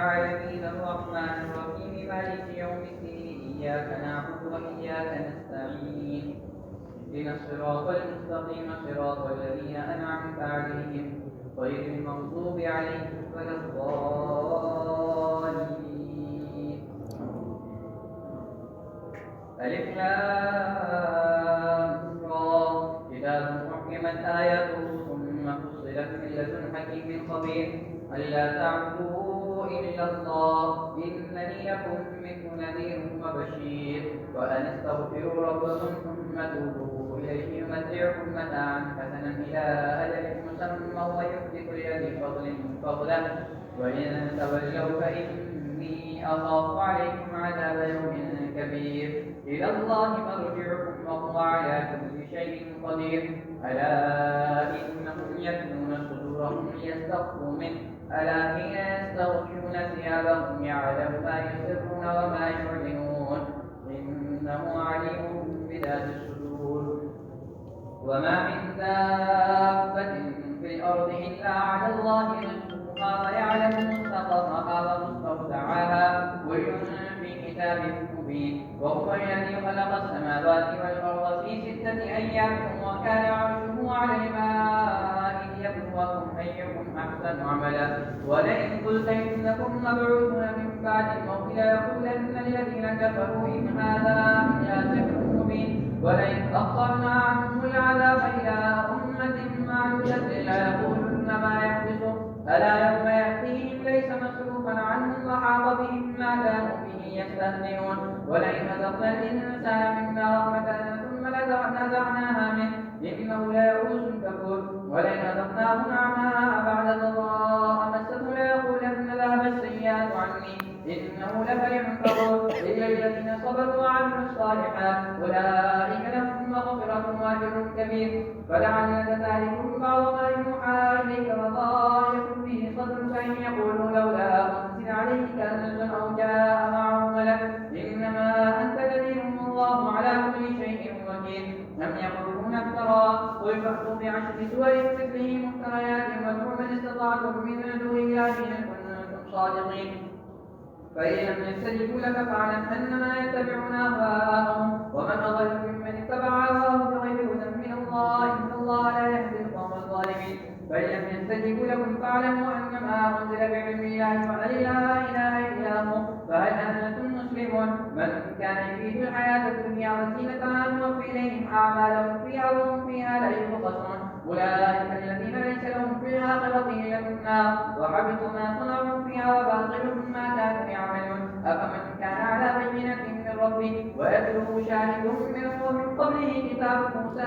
العالمين الرحمن الرحيم مالك يوم الدين إياك نعبد وإياك نستعين اهدنا الصراط المستقيم صراط الذين أنعمت عليهم غير المغضوب عليهم ولا الضالين. ألف لام را كتاب محكمت آياته ثم فصلت من لدن حكيم خبير ألا تعبدوا إلا الله إنني لكم منه نذير وبشير وأن استغفروا ربكم ثم توبوا إليه يمتعكم متاعا حسنا إلى أجل مسمى ويؤتي كل ذي فضل فضله وإن تولوا فإني أخاف عليكم عذاب يوم كبير إلى الله مرجعكم وهو على كل شيء قدير ألا إنهم يكنون صدورهم ليستخفوا منه ألا حين يستغشون ثيابهم يعلم ما يسرون وما يعلنون إنه عليم بذات الصدور. وما من دابة في الأرض إلا على الله رزقها ويعلم مستقرها ومستودعها كل في كتاب مبين. وهو الذي خلق السماوات والأرض في 6 أيام وكان عرشه على الماء ليبلوكم أيكم أحسن عملا. ولئن قلت إنكم مبعوثون من بعد الموت ليقولن الذين كفروا إن هذا إلا سحر مبين. ولئن أخرنا عنهم العذاب إلى أمة معدودة ليقولن ما يحبسه ألا يوم يأتيهم ليس مصروفا عنهم وحاق بهم ما كانوا به يستهزئون. ولئن أذقنا الإنسان منا رحمة ثم نزعناها منه إنه ليئوس كفور. ولئن أذقناه نعماء بعد ضراء مسته ليقولن ذهب السيئات عني إنه لفرح فخور. إلا الذين صبروا وعملوا الصالحات أولئك لهم مغفرة وأجر كبير. فلعلك تارك بعض ما يوحى إليك وضائق به صدرك أن يقولوا لولا أنزل عليك كنز أو جاء معه ملك إنما أنت نذير والله على كل شيء وكيل. لم يقولون افترى قل فأتوا بعشر سور مثله مفتريات وادعوا من استطعتم من دون الله إن كنتم صادقين. فإن لم يستجيبوا لك فاعلم أنما يتبعون أهواءهم ومن أضل ممن اتبع هواه بغير هدى من الله إن الله لا يهدي القوم الظالمين. فإن لم يستجيبوا لكم فاعلموا أنما أنزل بعلم الله وأن لا إله إلا هو فهل أنتم مسلمون. من كان يريد الحياة الدنيا وزينتها نوفي إليهم أعمالهم فيها وهم فيها لا يبخسون. أولئك الذين ليس لهم في الآخرة إلا النار وحبط ما صنعوا فيها وباطل ما كانوا يعملون. أفمن كان على بينة من ربه ويتلوه شاهد منه ومن قبله كتاب موسى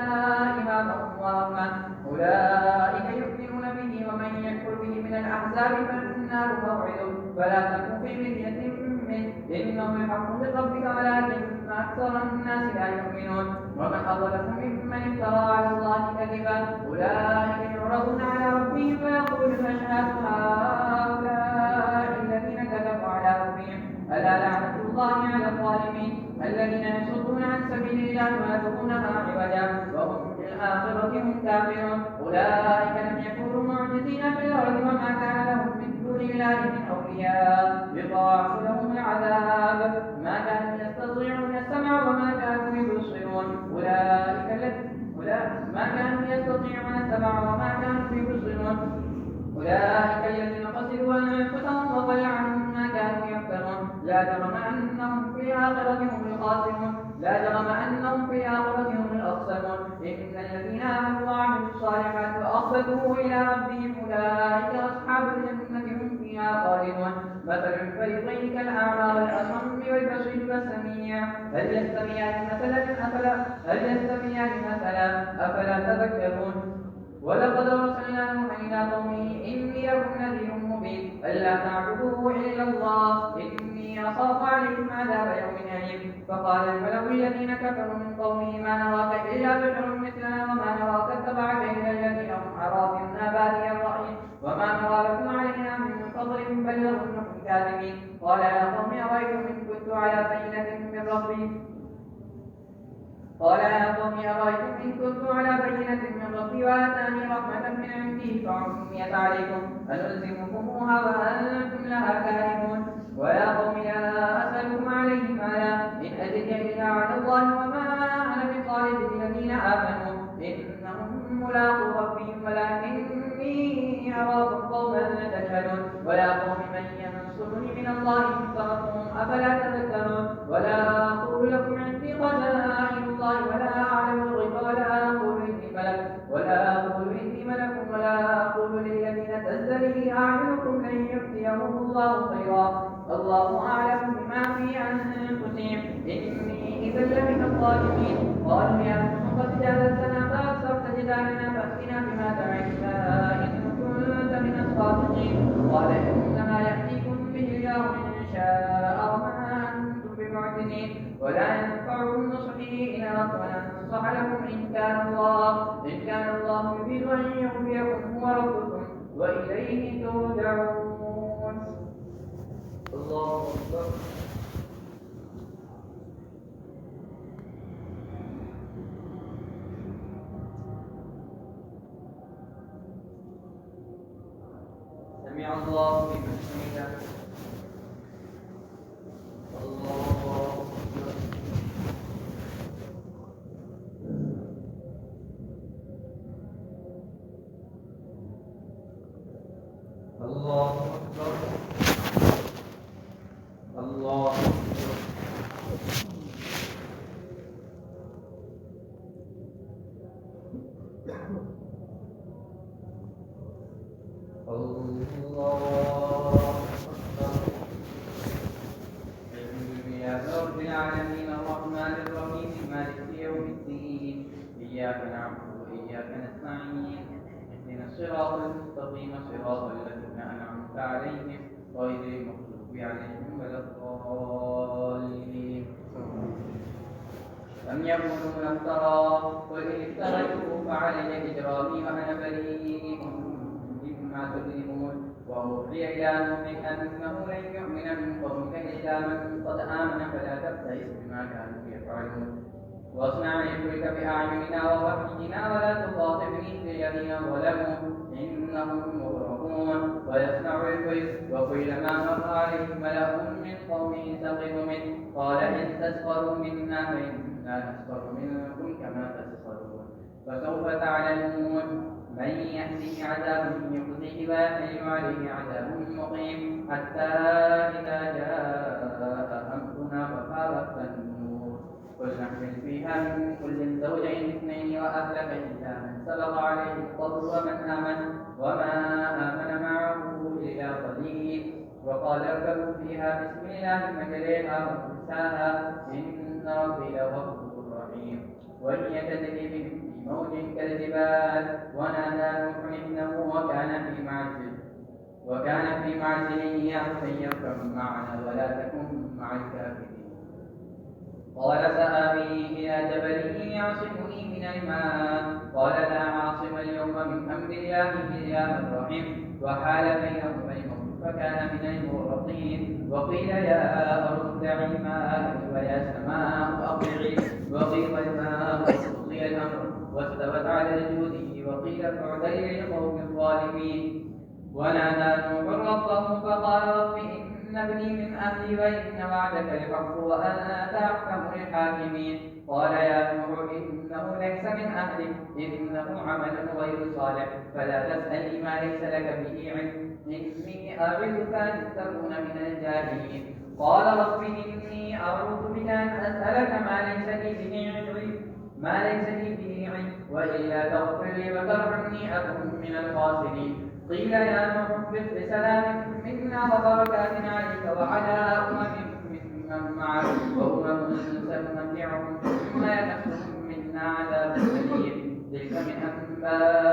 إماما ورحمة أولئك يؤمنون به ومن يكفر به من الأحزاب فالنار موعده فلا تكن في مرية منه إنه الحق من ربك ولكن أكثر الناس لا يؤمنون. ومن أظلم ممن افترى على الله كذبا أولئك يعرضون على ربهم فيقولون أشهد هؤلاء الذين كذبوا على ربهم ألا لعنة الله على الظالمين الذين يصدون عن سبيل الله ويبغونها عوجا وهم بالآخرة هم كافرون. أولئك لم يكونوا معجزين في الأرض وما كان لهم من دون الله من أولياء يضاعف لهم العذاب ما كانوا يستطيعون السمع وما كانوا يبصرون. ما كانوا يستطيعون السمع وما كانوا يبصرون. أولئك الذين خسروا أنفسهم وضل عنهم ما كانوا يفترون. لا جرم أنهم في الآخرة هم الخاسرون لا جرم أنهم في الآخرة هم الأخسرون. إن الذين آمنوا وعملوا الصالحات وأخبتوا إلى ربهم أولئك أصحاب الجنة هم فيها خالدون. مثل الفريقين كالأعمى والأصم والبصير والسميع هل يستويان مثلا أفلا تذكرون. ولقد أرسلنا نوحا إلى قومه إني لكم نذير مبين ألا تعبدوا إلا الله إني أخاف عليكم عذاب يوم أليم. فقال الملأ الذين كفروا من قومه ما نراك إلا بشر مثلنا وما نراك اتبعك إلا الذين هم أراذلنا بادي الرأي وما نرى لكم علينا من فضل بل نظنكم كاذبين. قال يا قوم أرأيتم إن كنت على بينة من ربي كنت على بينة من ربي وآتاني رحمة من عنده فعميت عليكم أنلزمكموها وأنتم لها كارهون ويا قوم لا أسألكم عليه مالا إن أجري إلا على الله وما أنا بطارد الذين آمنوا إنهم ملاقو ربهم ولكني أراكم قوما تجهلون ويا قوم من ينصرني من الله إن فرقتم أفلا تذكرون ولا أقول لكم عندي خزائن الله ولا أعلم الغيب ولا أقول إني ملك ولا أقول للذين تزدري أعينكم لن يؤتيهم الله خيرا الله أعلم بما في أنفسهم إني إذا لمن الظالمين قالوا يا نوح قد جادلتنا فأكثرت جدالنا فأتنا بما تعدنا إن كنت من الصادقين قال إنما يأتيكم به الله إن شاء وما أنتم بمعجزين ولا ينفعكم نصحي إن أردت أن أنصح لكم إن كان الله يريد أن يغفركم هو ربكم وإليه ترجعون. الله أكبر. سمع الله لمن حمده. الله أكبر. الله أكبر. الله أكبر. رب العالمين الرحمن الرحيم مالك يوم الدين إياك نعبد وإياك نستعين اهدنا الصراط المستقيم صراط الذين أنعمت عليهم غير المغضوب عليهم ولا الضالين. لم يكونوا افترى قل إن افتريته فعلي إجرامي وأنا بريء مما تجرمون وأوحي إلى نوح أنه لن يؤمن من قومك إلا من قد آمن فلا تبتئس بما كانوا يفعلون واصنع الفلك بأعيننا ووحينا ولا تخاطبني في الذين ظلموا إنهم مغرقون ويصنع الفلك وكلما مر عليه ملأ من قومه سخروا منه قال إن تسخروا منا فإنا نسخر منكم كما تسخرون فسوف تعلمون من يأتيه عذاب يخزيه ويحل عليه عذاب مقيم حتى إذا جاء أمرنا وفارت النور قل نحمل فيها من كل زوجين اثنين وأهلك إلا من سبق عليه القول ومن آمن وما آمن معه إلا قليل وقال اركبوا فيها بسم الله مجريها ومرساها إن ربي لغفور رحيم وهي تجري بهم في موج كالجبال ونادى نوح ابنه وكان في معزل يا بني اركب معنا ولا تكن مع الكافرين قال سآوي إلى جبل يعصمني من الماء قال لا عاصم اليوم من أمر الله إلا من رحم وحال بينهما الموت فكان من المغرقين وقيل يا أرض ابلعي ماءك ويا سماء أقلعي وغيض الماء وقضي الأمر واستوت على الجود وقيل بعدا للقوم الظالمين ونادى نوح ربه فقال رب إن ابني من أهلي وإن وعدك الحق وأنت أحكم الحاكمين قال يا نوح إنه ليس من أهلك إنه عمل غير صالح فلا تسألني ما ليس لك به علم إني أعظك أن تكون من الجاهلين قال رب إني أعوذ بك أن أسألك ما ليس لي به علم وإلا تغفر لي وترحمني أكن من الخاسرين قيل يا نوح اهبط بسلام منا وبركات عليك وعلى ممن معك سنمتعهم ثم يمسهم منا عذاب أليم تلك من أنباء